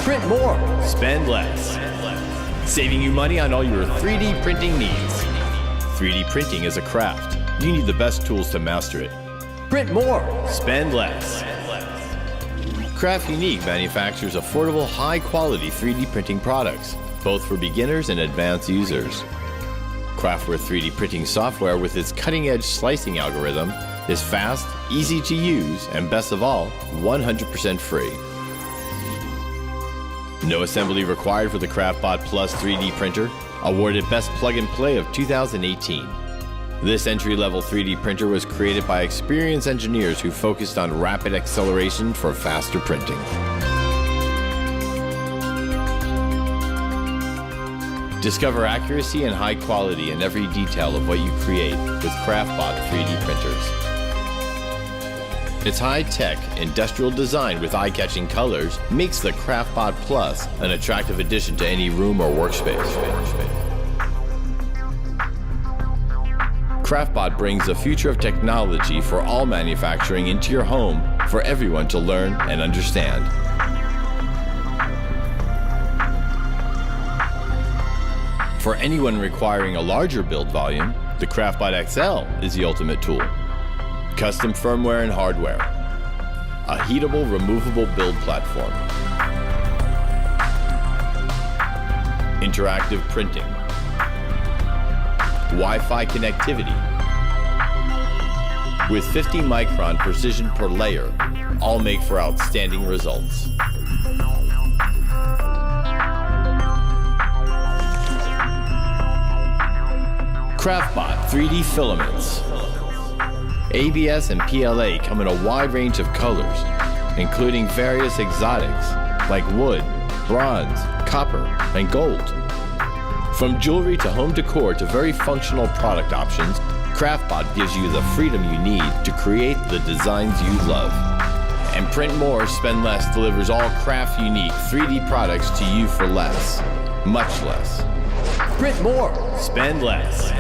Print more, spend less. Saving you money on all your 3D printing needs. 3D printing is a craft. You need the best tools to master it. Print more, spend less. Craft Unique manufactures affordable, high-quality 3D printing products, both for beginners and advanced users. Craftware 3D printing software with its cutting-edge slicing algorithm is fast, easy to use, and best of all, 100% free. No assembly required for the CraftBot Plus 3D printer, awarded Best Plug and Play of 2018. This entry-level 3D printer was created by experienced engineers who focused on rapid acceleration for faster printing. Discover accuracy and high quality in every detail of what you create with CraftBot 3D printers. Its high-tech, industrial design with eye-catching colors makes the CraftBot Plus an attractive addition to any room or workspace. CraftBot brings the future of technology for all manufacturing into your home for everyone to learn and understand. For anyone requiring a larger build volume, the CraftBot XL is the ultimate tool. Custom firmware and hardware, a heatable, removable build platform, interactive printing, Wi-Fi connectivity, with 50-micron precision per layer, all make for outstanding results. CraftBot 3D filaments. ABS and PLA come in a wide range of colors, including various exotics like wood, bronze, copper, and gold. From jewelry to home decor to very functional product options, CraftBot gives you the freedom you need to create the designs you love. And Print More, Spend Less delivers all Craft Unique 3D products to you for less, much less. Print more, spend less.